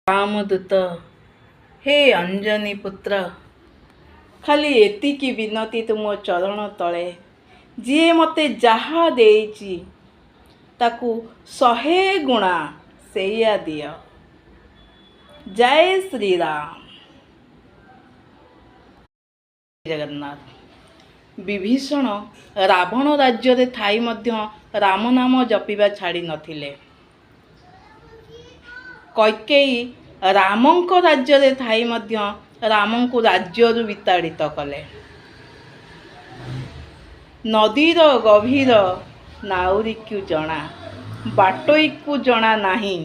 रामदूत हे अंजनी पुत्र खाली एतिकी विनती तुम चरण तले जी मते जहा देइची ताकू 100 गुणा सेया दियो। जय श्री राम। जगन्नाथ। विभीषण रावण राज्य थाई मध्य राम नाम जपिबा छाड़ी नथिले। कैकेयी रामंक राज्य थाई मध्य रामंकु राज्यरु विताड़ित कले। नदीर गभीर नाउरीकु जना बाटोईकु जना नाही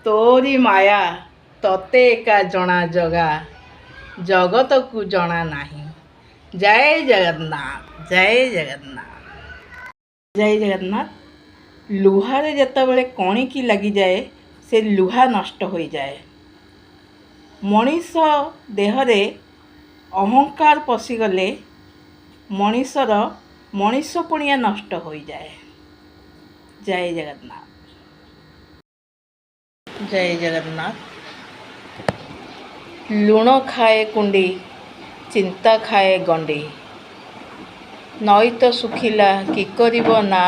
तोरी माया तते एका जना जगा जगत को जना नाही। जय जगन्नाथ जय जगन्नाथ जय जगन्नाथ। लुहारे जेतेबेले कणिकी लगी जाए से लुहा नष्ट हो जाए। मनीष देहरे अहंकार पशिगले मनीषर मनीषपणिया नष्ट हो जाए। जय जगन्नाथ जय जगन्नाथ। लुण खाए कुंडी चिंता खाए गंडी नई तो सुखिला कि करिब ना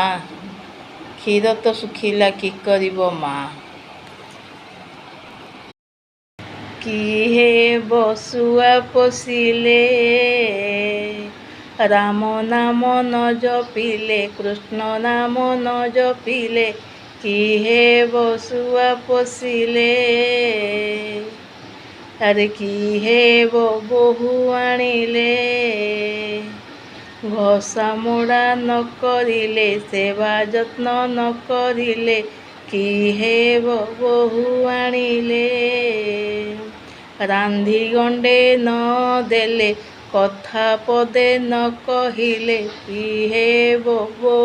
क्षीर तो सुखिला कि करिब माँ। किहे बसुआ पोषिले राम नाम न जपिले कृष्ण नाम न जपिले किहे बसुआ पोषिले अरे किहे बहु आनिले घसा मोड़ा न करिले सेवा जत्न न करिले किहे बहु आनिले रांधि गंडे न देले कथा पदे न कहिले किहे बहु